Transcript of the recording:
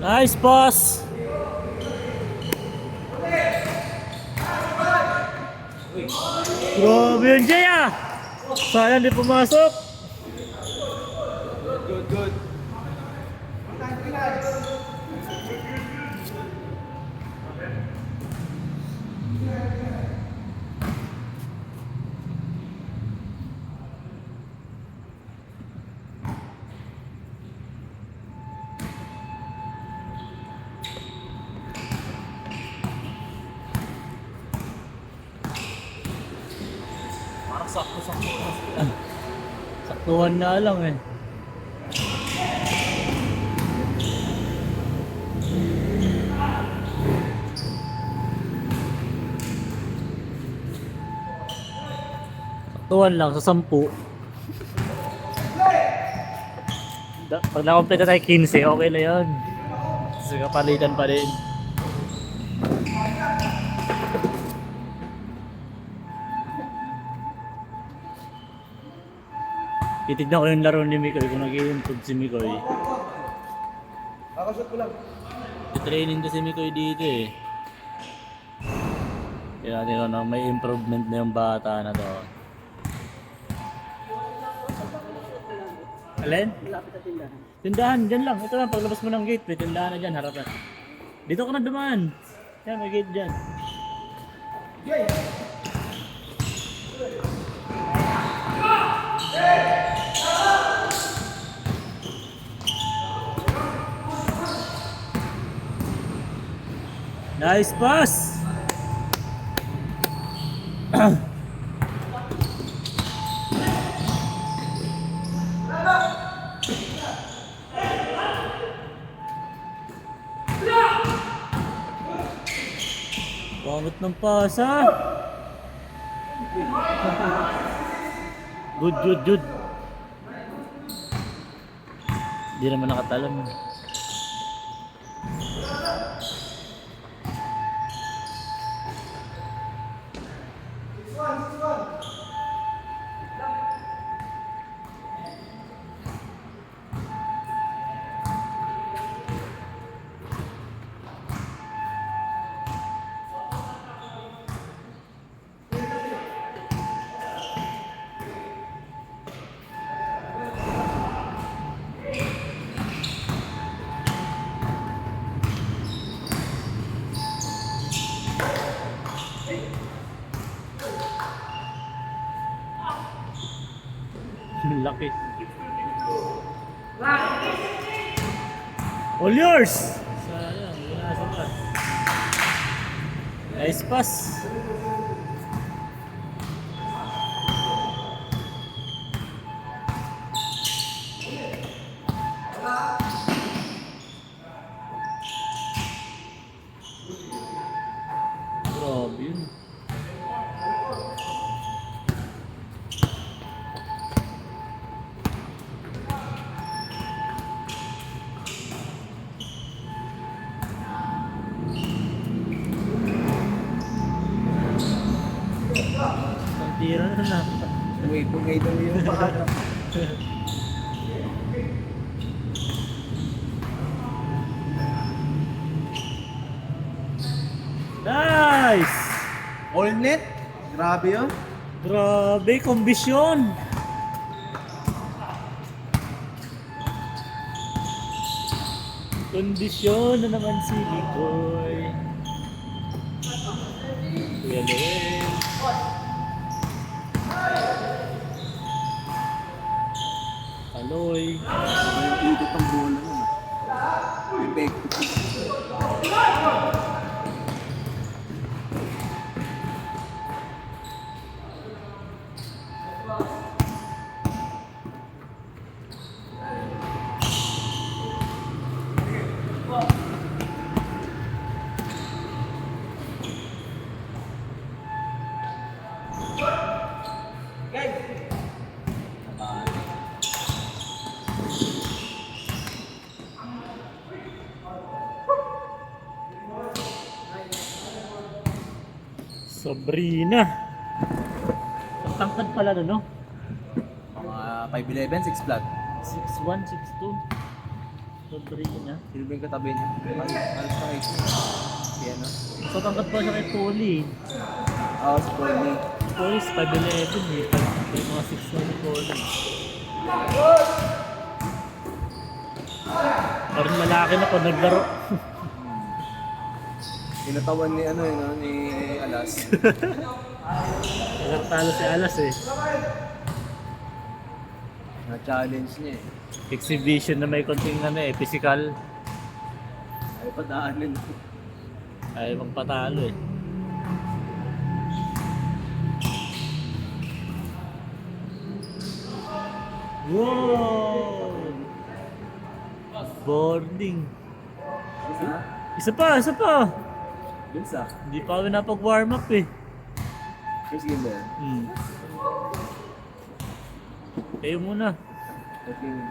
Nice pass. Grabe yun, Jay ah! Sayang di pumasok. Good, good. Parang sakto-sakto. Saktuhan na lang eh. Saktuhan lang sa 10. Pag na-complete na tayo 15, okay na yun. Kasi kapalitan pa rin. Titignan ko yung laro ni Mikoy kung nag-i-improve si Mikoy. Kakasot ko lang. I-training ko si Mikoy dito eh. Kaya natin ko may improvement na yung bata na to. Alin? Tindahan, dyan lang. Ito lang, paglabas mo ng gate, may tindahan na dyan, harapan. Dito ka na dumaan. Yan, may gate dyan. Nice pass! Pangit ng pasa. Good, good, good. Hindi naman nakatalon. Laki. All yours! Sayang, binasa pa. Nice pass. Grabe yun. Tira na lang. Pungay daw yung paharap. Nice! All net? Grabe yun. Grabe, kombisyon! Kondisyon na naman si Mikoy. Kuya Noel. Aloy. Ikot ang bola nun. Effective. Sabrina. Ang tangkad pala no, no? Mga 5'11", 6 flat. 6'1", 6'2". Sabrina. Sino ba yung katabi niya? Alas na kayo. Kaya no? So tangkad pa siya kay Polly. Oo, si Polly. Polly is 5'11" eh. Yung mga 6'1" ni Polly. Parang lalaki na pag naglaro. Tinatawan ni ano yun, ni Alas. Talo si Alas eh. Na-challenge niya eh. Exhibition na may konting ano eh, physical. Ay, padaanin. Ay magpatalo eh. Wow! Boarding. Isa pa, isa pa. Bilsa. Hindi pa kami napag-warm up eh. First game ba yan? Kayo muna. First game.